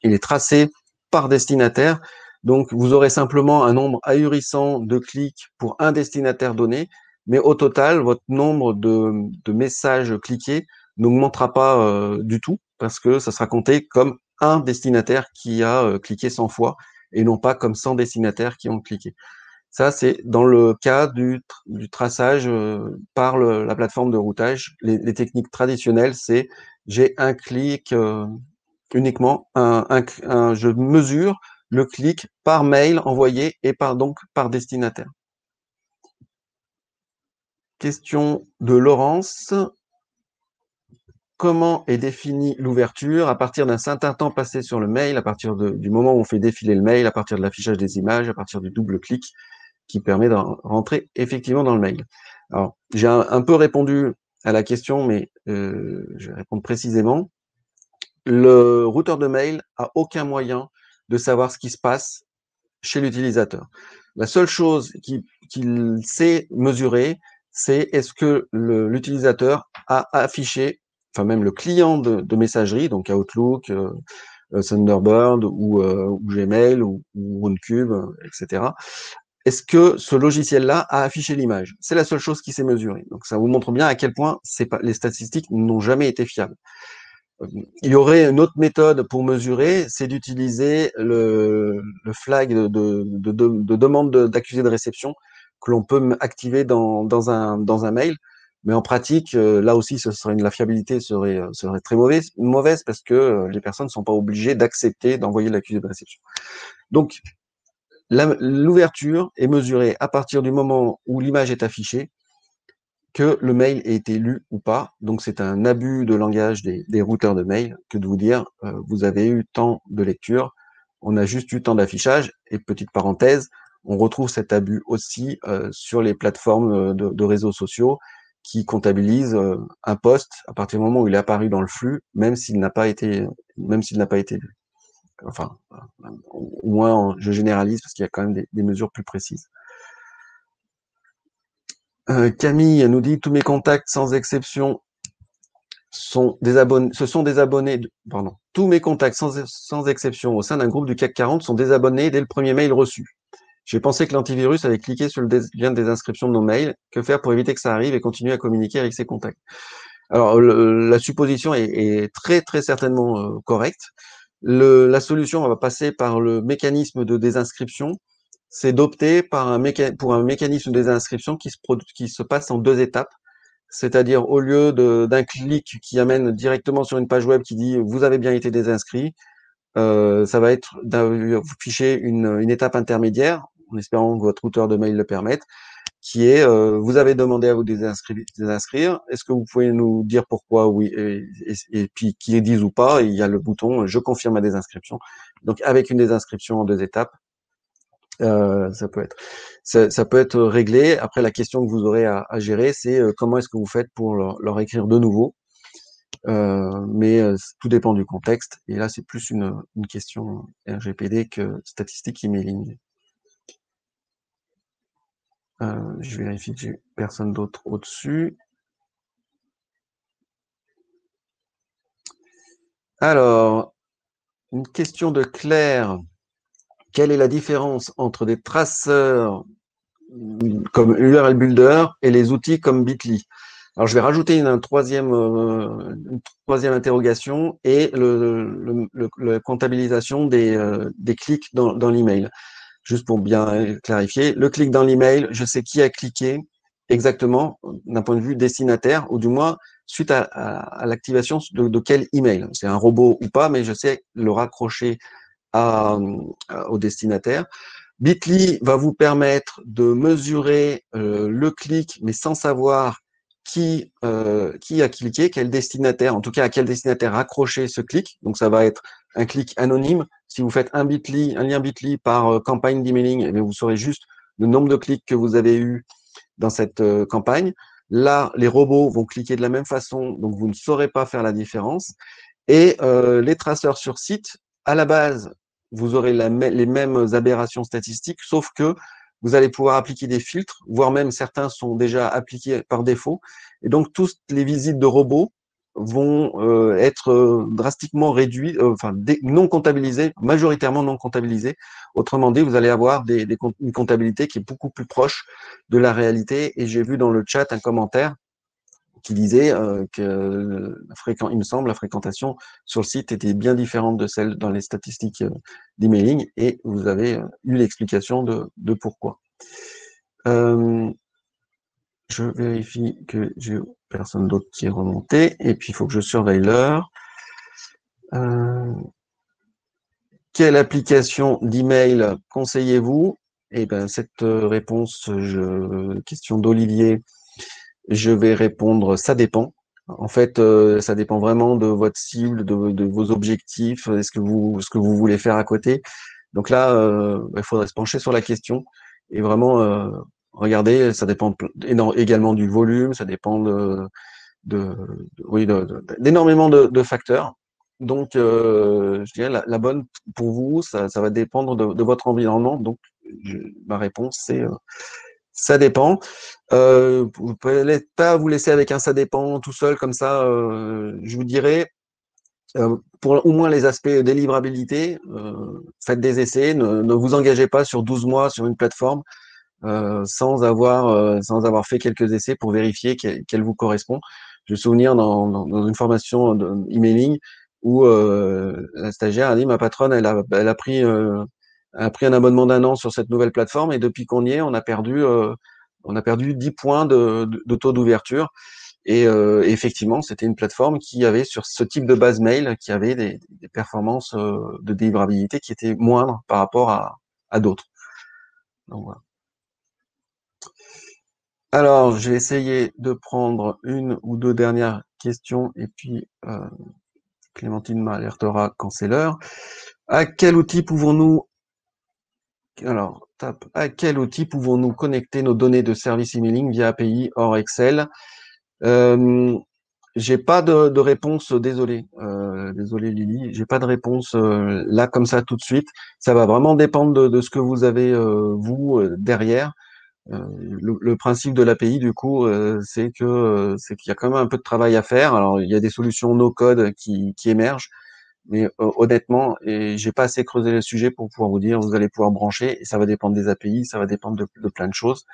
est tracé par destinataire. Donc, vous aurez simplement un nombre ahurissant de clics pour un destinataire donné, mais au total, votre nombre de messages cliqués n'augmentera pas du tout parce que ça sera compté comme un destinataire qui a cliqué 100 fois et non pas comme 100 destinataires qui ont cliqué. Ça, c'est dans le cas du traçage par la plateforme de routage. Les techniques traditionnelles, c'est j'ai un clic uniquement, je mesure le clic par mail envoyé et donc par destinataire. Question de Laurence. Comment est définie l'ouverture à partir d'un certain temps passé sur le mail, à partir du moment où on fait défiler le mail, à partir de l'affichage des images, à partir du double clic qui permet de rentrer effectivement dans le mail. Alors, j'ai un peu répondu à la question, mais je vais répondre précisément. Le routeur de mail a aucun moyen de savoir ce qui se passe chez l'utilisateur. La seule chose qu'il sait mesurer, c'est est-ce que l'utilisateur a affiché, enfin même le client de messagerie, donc Outlook, Thunderbird ou Gmail ou OneCube, etc. Est-ce que ce logiciel-là a affiché l'image? C'est la seule chose qui s'est mesurée. Donc ça vous montre bien à quel point les statistiques n'ont jamais été fiables. Il y aurait une autre méthode pour mesurer, c'est d'utiliser le flag de demande d'accusé de réception que l'on peut activer dans un mail. Mais en pratique, là aussi, la fiabilité serait très mauvaise parce que les personnes ne sont pas obligées d'accepter d'envoyer l'accusé de réception. Donc, l'ouverture est mesurée à partir du moment où l'image est affichée, que le mail ait été lu ou pas. Donc, c'est un abus de langage des routeurs de mail que de vous dire vous avez eu tant de lecture, on a juste eu tant d'affichage. Et petite parenthèse, On retrouve cet abus aussi sur les plateformes de réseaux sociaux qui comptabilisent un post à partir du moment où il est apparu dans le flux, même s'il n'a pas été vu. Enfin, au moins, je généralise parce qu'il y a quand même des mesures plus précises. Camille nous dit: tous mes contacts sans exception sont des abonnés, pardon, tous mes contacts sans exception au sein d'un groupe du CAC 40 sont désabonnés dès le premier mail reçu. J'ai pensé que l'antivirus avait cliqué sur le lien de désinscription de nos mails. Que faire pour éviter que ça arrive et continuer à communiquer avec ses contacts? Alors, la supposition est très très certainement correcte. La solution va passer par le mécanisme de désinscription. C'est d'opter pour un mécanisme de désinscription qui se passe en 2 étapes. C'est-à-dire, au lieu d'un clic qui amène directement sur une page web qui dit vous avez bien été désinscrit, ça va être vous fichez une étape intermédiaire, en espérant que votre routeur de mail le permette, qui est vous avez demandé à vous désinscrire. Est-ce que vous pouvez nous dire pourquoi oui et puis qu'ils disent ou pas, et il y a le bouton je confirme ma désinscription. Donc avec une désinscription en 2 étapes, ça peut être réglé. Après, la question que vous aurez à gérer, c'est comment est-ce que vous faites pour leur écrire de nouveau. Mais tout dépend du contexte. Et là, c'est plus une question RGPD que statistique emailing. Je vérifie que j'ai personne d'autre au-dessus. Alors, une question de Claire. Quelle est la différence entre des traceurs comme URL Builder et les outils comme Bitly? Alors, je vais rajouter une troisième interrogation et la comptabilisation des clics dans l'email. Juste pour bien clarifier, le clic dans l'email, je sais qui a cliqué exactement d'un point de vue destinataire, ou du moins suite à l'activation de quel email. C'est un robot ou pas, mais je sais le raccrocher au destinataire. Bitly va vous permettre de mesurer le clic, mais sans savoir qui a cliqué, quel destinataire, en tout cas à quel destinataire raccrocher ce clic. Donc ça va être un clic anonyme. Si vous faites un lien Bitly par campagne d'emailing, eh vous saurez juste le nombre de clics que vous avez eu dans cette campagne. Là, les robots vont cliquer de la même façon, donc vous ne saurez pas faire la différence. Et les traceurs sur site, à la base, vous aurez les mêmes aberrations statistiques, sauf que vous allez pouvoir appliquer des filtres, voire même certains sont déjà appliqués par défaut. Et donc, toutes les visites de robots vont être drastiquement réduites, enfin non comptabilisées, majoritairement non comptabilisées. Autrement dit, vous allez avoir une comptabilité qui est beaucoup plus proche de la réalité. Et j'ai vu dans le chat un commentaire qui disait que il me semble, la fréquentation sur le site était bien différente de celle dans les statistiques d'emailing, et vous avez eu l'explication de pourquoi. Je vérifie que j'ai personne d'autre qui est remonté, et puis il faut que je surveille l'heure. Quelle application d'email conseillez-vous? Eh ben, cette réponse, question d'Olivier, je vais répondre ça dépend. En fait, ça dépend vraiment de votre cible, de vos objectifs, ce que vous voulez faire à côté. Donc là, il faudrait se pencher sur la question et vraiment regarder. Ça dépend également du volume, ça dépend d'énormément de facteurs. Donc, je dirais la bonne pour vous, ça va dépendre de votre environnement. Donc, ma réponse, c'est ça dépend. Vous ne pouvez pas vous laisser avec un ça dépend tout seul comme ça. Je vous dirais, pour au moins les aspects délivrabilité, faites des essais. Ne vous engagez pas sur 12 mois sur une plateforme sans avoir fait quelques essais pour vérifier qu'elle vous correspond. Je me souviens dans une formation d'emailing où la stagiaire a dit, ma patronne, elle a pris un abonnement d'1 an sur cette nouvelle plateforme, et depuis qu'on y est, on a perdu 10 points de taux d'ouverture. Et effectivement, c'était une plateforme qui avait, sur ce type de base mail, qui avait des performances de délivrabilité qui étaient moindres par rapport à d'autres. Donc voilà. Alors, je vais essayer de prendre une ou deux dernières questions, et puis Clémentine m'alertera quand c'est l'heure. À quel outil pouvons-nous... Alors, tape à quel outil pouvons-nous connecter nos données de service emailing via API hors Excel? J'ai pas de réponse, désolé. Désolé Lily, j'ai pas de réponse là comme ça tout de suite. Ça va vraiment dépendre de ce que vous avez vous derrière. Le principe de l'API du coup, c'est qu'il y a quand même un peu de travail à faire. Alors il y a des solutions no code qui émergent, mais honnêtement, et j'ai pas assez creusé le sujet pour pouvoir vous dire vous allez pouvoir brancher. Et ça va dépendre des API, ça va dépendre de plein de choses.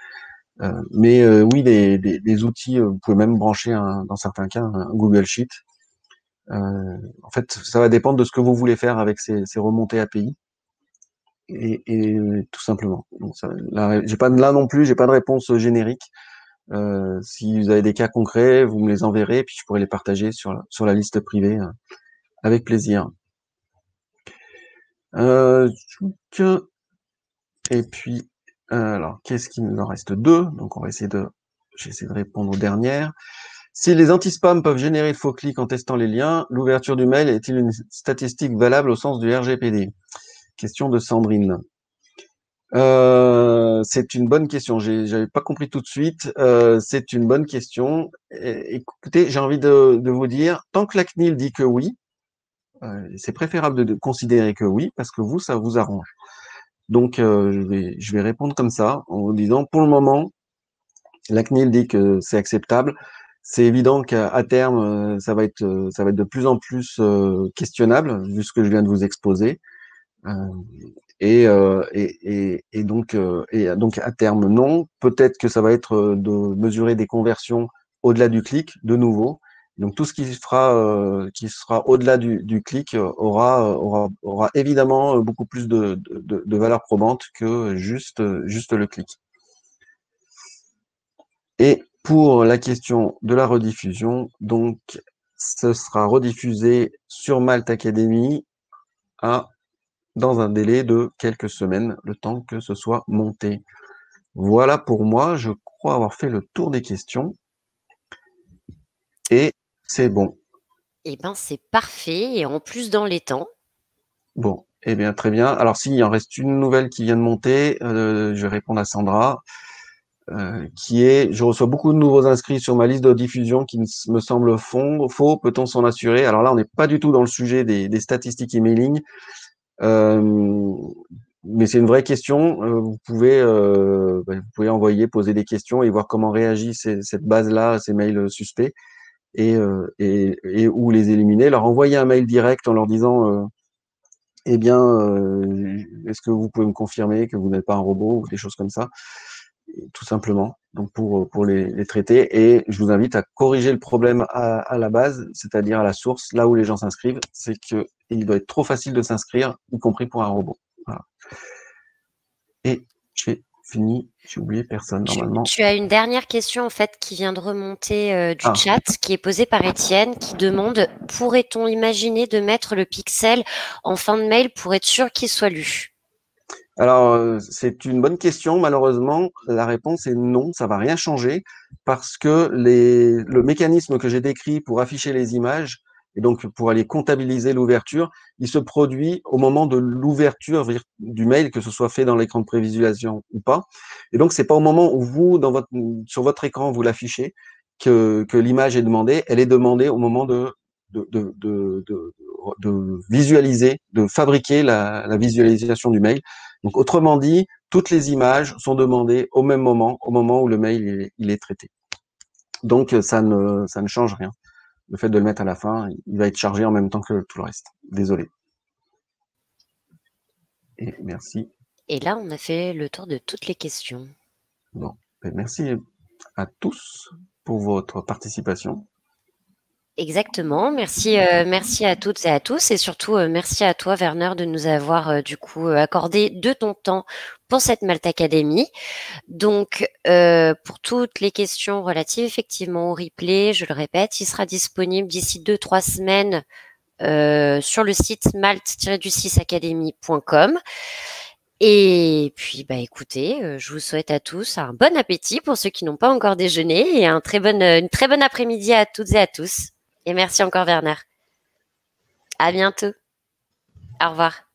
Mais oui, des outils, vous pouvez même brancher dans certains cas un Google Sheet. En fait, ça va dépendre de ce que vous voulez faire avec ces remontées API. Et tout simplement. Donc ça, j'ai pas là non plus, j'ai pas de réponse générique. Si vous avez des cas concrets, vous me les enverrez, puis je pourrai les partager sur la liste privée avec plaisir. Et puis, alors, qu'est-ce qu'il nous en reste? Deux. Donc, j'essaie de répondre aux dernières. Si les anti-spam peuvent générer de faux clics en testant les liens, l'ouverture du mail est-il une statistique valable au sens du RGPD? Question de Sandrine. C'est une bonne question. J'avais pas compris tout de suite. C'est une bonne question. Écoutez, j'ai envie de vous dire, tant que la CNIL dit que oui, c'est préférable de considérer que oui, parce que vous, ça vous arrange. Donc, je vais répondre comme ça, en vous disant, pour le moment, la CNIL dit que c'est acceptable. C'est évident qu'à terme, ça va être de plus en plus questionnable, vu ce que je viens de vous exposer. Donc à terme, non. Peut-être que ça va être de mesurer des conversions au-delà du clic, de nouveau. Donc tout ce qui sera au-delà du clic aura évidemment beaucoup plus de valeur probante que juste le clic. Et pour la question de la rediffusion, donc ce sera rediffusé sur Malte Academy dans un délai de quelques semaines, le temps que ce soit monté. Voilà pour moi, je crois avoir fait le tour des questions. Et c'est bon. Eh ben, c'est parfait, et en plus dans les temps. Bon, eh bien très bien. Alors s'il en reste une nouvelle qui vient de monter, je vais répondre à Sandra, je reçois beaucoup de nouveaux inscrits sur ma liste de diffusion qui me semble faux, peut-on s'en assurer? Alors là, on n'est pas du tout dans le sujet des statistiques emailing. Mais c'est une vraie question. Vous pouvez poser des questions et voir comment réagit cette base-là, ces mails suspects, et où les éliminer. Leur envoyer un mail direct en leur disant eh bien, est-ce que vous pouvez me confirmer que vous n'êtes pas un robot ou des choses comme ça, tout simplement. Donc pour les traiter. Et je vous invite à corriger le problème à la base, c'est-à-dire à la source, là où les gens s'inscrivent, c'est que il doit être trop facile de s'inscrire, y compris pour un robot. Voilà. Et j'ai fini, j'ai oublié personne normalement. Tu as une dernière question en fait qui vient de remonter du chat, qui est posée par Étienne, qui demande: pourrait-on imaginer de mettre le pixel en fin de mail pour être sûr qu'il soit lu? Alors, c'est une bonne question. Malheureusement, la réponse est non, ça va rien changer parce que le mécanisme que j'ai décrit pour afficher les images et donc pour aller comptabiliser l'ouverture, il se produit au moment de l'ouverture du mail, que ce soit fait dans l'écran de prévisualisation ou pas. Et donc, c'est pas au moment où vous, sur votre écran, vous l'affichez que l'image est demandée. Elle est demandée au moment de visualiser, de fabriquer la visualisation du mail. Donc, autrement dit, toutes les images sont demandées au même moment, au moment où le mail il est traité. Donc, ça ne change rien. Le fait de le mettre à la fin, il va être chargé en même temps que tout le reste. Désolé. Et merci. Et là, on a fait le tour de toutes les questions. Bon, merci à tous pour votre participation. Exactement. Merci, merci à toutes et à tous, et surtout merci à toi, Werner, de nous avoir du coup accordé de ton temps pour cette Malte Academy. Donc, pour toutes les questions relatives effectivement au replay, je le répète, il sera disponible d'ici 2-3 semaines sur le site malte-du6academy.com. Et puis, bah écoutez, je vous souhaite à tous un bon appétit pour ceux qui n'ont pas encore déjeuné, et une très bonne après-midi à toutes et à tous. Et merci encore, Werner. À bientôt. Au revoir.